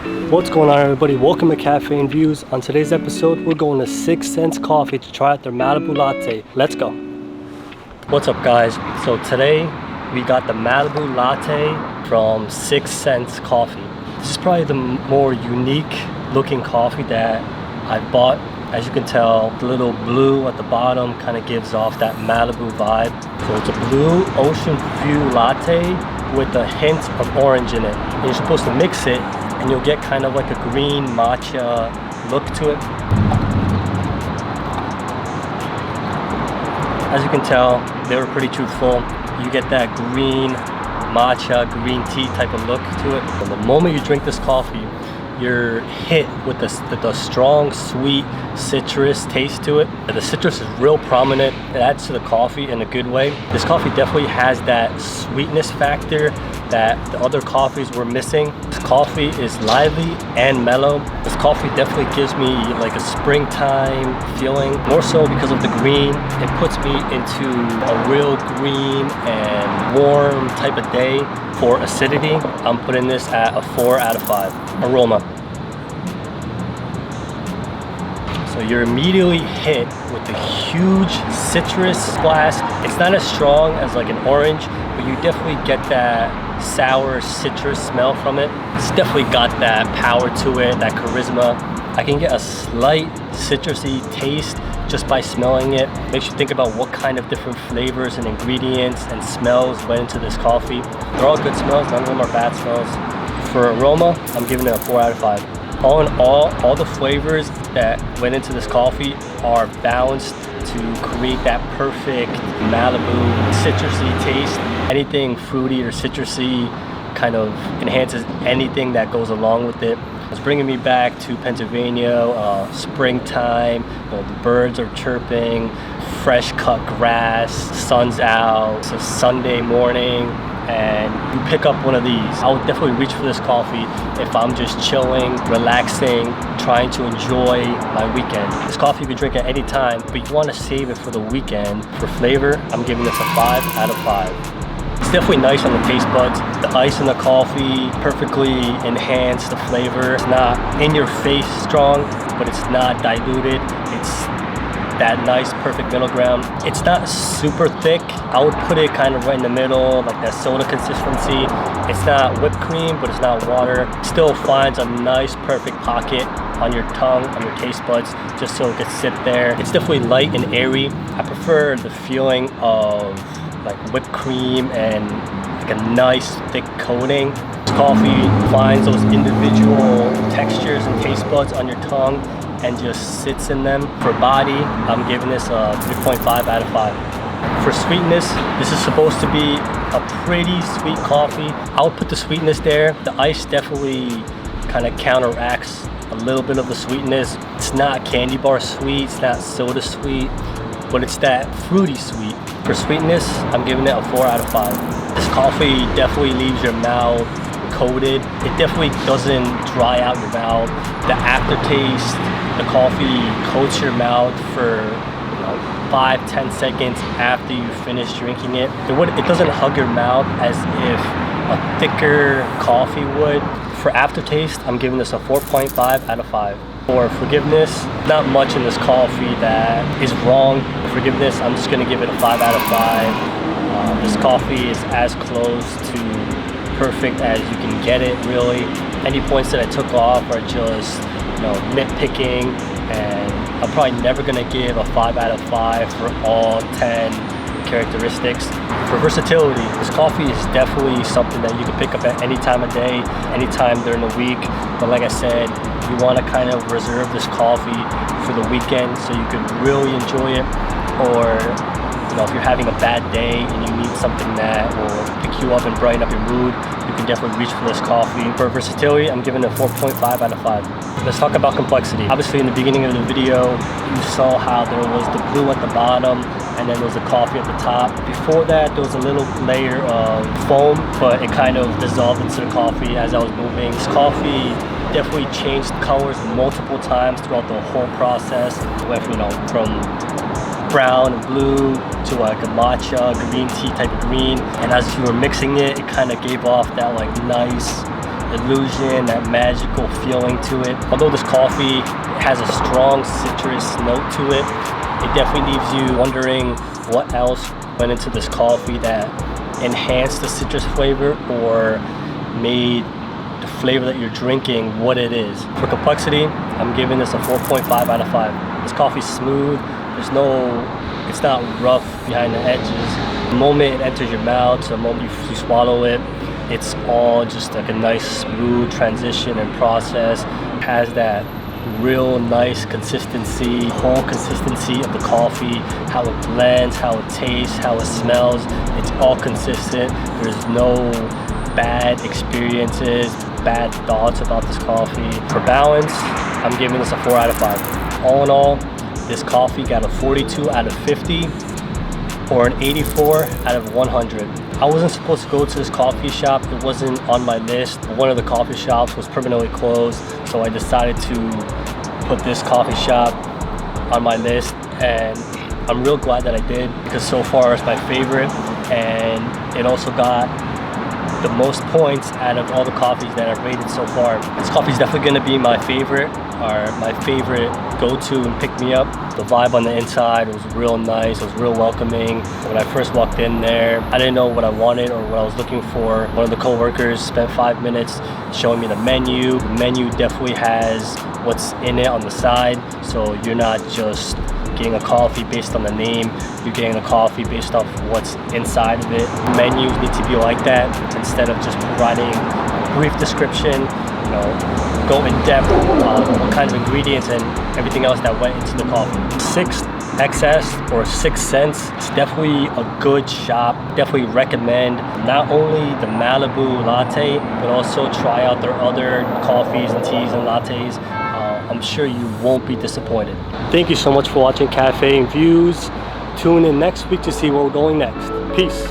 What's going on, everybody? Welcome to Cafe and Views. On today's episode, we're going to 6 Cents Coffee to try out their Malibu Latte. Let's go. What's up, guys? So today we got the Malibu Latte from 6 Cents Coffee. This is probably the more unique looking coffee that I've bought. As you can tell, the little blue at the bottom kind of gives off that Malibu vibe. So it's a blue ocean view latte with a hint of orange in it. And you're supposed to mix it and you'll get kind of like a green matcha look to it. As you can tell, they were pretty truthful. You get that green matcha, green tea type of look to it. From the moment you drink this coffee, you're hit with the strong, sweet citrus taste to it. The citrus is real prominent. It adds to the coffee in a good way. This coffee definitely has that sweetness factor that the other coffees were missing. This coffee is lively and mellow. This coffee definitely gives me like a springtime feeling, more so because of the green. It puts me into a real green and warm type of day. For acidity, I'm putting this at a 4 out of 5. Aroma. So you're immediately hit with the huge citrus blast. It's not as strong as like an orange, but you definitely get that sour citrus smell from it. It's definitely got that power to it, that charisma. I can get a slight citrusy taste just by smelling it. Makes you think about what kind of different flavors and ingredients and smells went into this coffee. They're all good smells, none of them are bad smells. For aroma, I'm giving it a 4 out of 5. All in all the flavors that went into this coffee are balanced to create that perfect Malibu citrusy taste. Anything fruity or citrusy kind of enhances anything that goes along with it. It's bringing me back to Pennsylvania, springtime. The birds are chirping, fresh cut grass, sun's out. It's a Sunday morning and you pick up one of these. I would definitely reach for this coffee if I'm just chilling, relaxing, trying to enjoy my weekend. This coffee you can drink at any time, but you want to save it for the weekend. For flavor, I'm giving this a 5 out of 5. It's definitely nice on the taste buds. The ice in the coffee perfectly enhanced the flavor. It's not in your face strong, but it's not diluted. It's that nice perfect middle ground. It's not super thick. I would put it kind of right in the middle, like that soda consistency. It's not whipped cream, but it's not water. It still finds a nice perfect pocket on your tongue, on your taste buds, just so it can sit there. It's definitely light and airy. I prefer the feeling of like whipped cream and like a nice thick coating. This coffee finds those individual textures and taste buds on your tongue and just sits in them. For body, I'm giving this a 3.5 out of 5. For sweetness, this is supposed to be a pretty sweet coffee. I would put the sweetness there. The ice definitely kind of counteracts a little bit of the sweetness. It's not candy bar sweet, it's not soda sweet, but it's that fruity sweet. For sweetness, I'm giving it a 4 out of 5. This coffee definitely leaves your mouth coated. It definitely doesn't dry out your mouth. The aftertaste, the coffee coats your mouth for 5-10 seconds after you finish drinking it. It doesn't hug your mouth as if a thicker coffee would. For aftertaste, I'm giving this a 4.5 out of 5. For forgiveness, not much in this coffee that is wrong. Forgiveness, I'm just gonna give it a 5 out of 5. This coffee is as close to perfect as you can get it, really. Any points that I took off are just nitpicking, and I'm probably never gonna give a 5 out of 5 for all 10 characteristics. For versatility, this coffee is definitely something that you can pick up at any time of day, anytime during the week. But like I said, you want to kind of reserve this coffee for the weekend so you can really enjoy it. Or if you're having a bad day and you need something that will pick you up and brighten up your mood, you can definitely reach for this coffee. For versatility, I'm giving it a 4.5 out of 5. Let's talk about complexity. Obviously, in the beginning of the video, you saw how there was the blue at the bottom and then there was the coffee at the top. Before that, there was a little layer of foam, but it kind of dissolved into the coffee as I was moving. This coffee definitely changed colors multiple times throughout the whole process. It went from brown and blue to like a matcha green tea type of green, and as you were mixing it, it kind of gave off that like nice illusion, that magical feeling to it. Although this coffee has a strong citrus note to it, it definitely leaves you wondering what else went into this coffee that enhanced the citrus flavor or made the flavor that you're drinking what it is. For complexity, I'm giving this a 4.5 out of 5. This coffee's smooth. It's not rough behind the edges. The moment it enters your mouth to the moment you swallow it, it's all just like a nice smooth transition and process. It has that real nice consistency, whole consistency of the coffee, how it blends, how it tastes, how it smells. It's all consistent. There's no bad experiences, bad thoughts about this coffee. For balance, I'm giving this a 4 out of 5. All in all, this coffee got a 42 out of 50 or an 84 out of 100. I wasn't supposed to go to this coffee shop. It wasn't on my list. One of the coffee shops was permanently closed, so I decided to put this coffee shop on my list, and I'm real glad that I did because so far it's my favorite, and it also got the most points out of all the coffees that I've rated so far. This coffee is definitely going to be my favorite, or my favorite go-to and pick-me-up. The vibe on the inside was real nice. It was real welcoming. When I first walked in there, I didn't know what I wanted or what I was looking for. One of the co-workers spent 5 minutes showing me the menu. The menu definitely has what's in it on the side, so you're not just getting a coffee based on the name, you're getting a coffee based off what's inside of it. Menus need to be like that instead of just providing a brief description, you know, go in depth on what kind of ingredients and everything else that went into the coffee. 6XS or 6 cents, it's definitely a good shop. Definitely recommend not only the Malibu latte, but also try out their other coffees and teas and lattes. I'm sure you won't be disappointed. Thank you so much for watching Cafe and Views. Tune in next week to see where we're going next. Peace.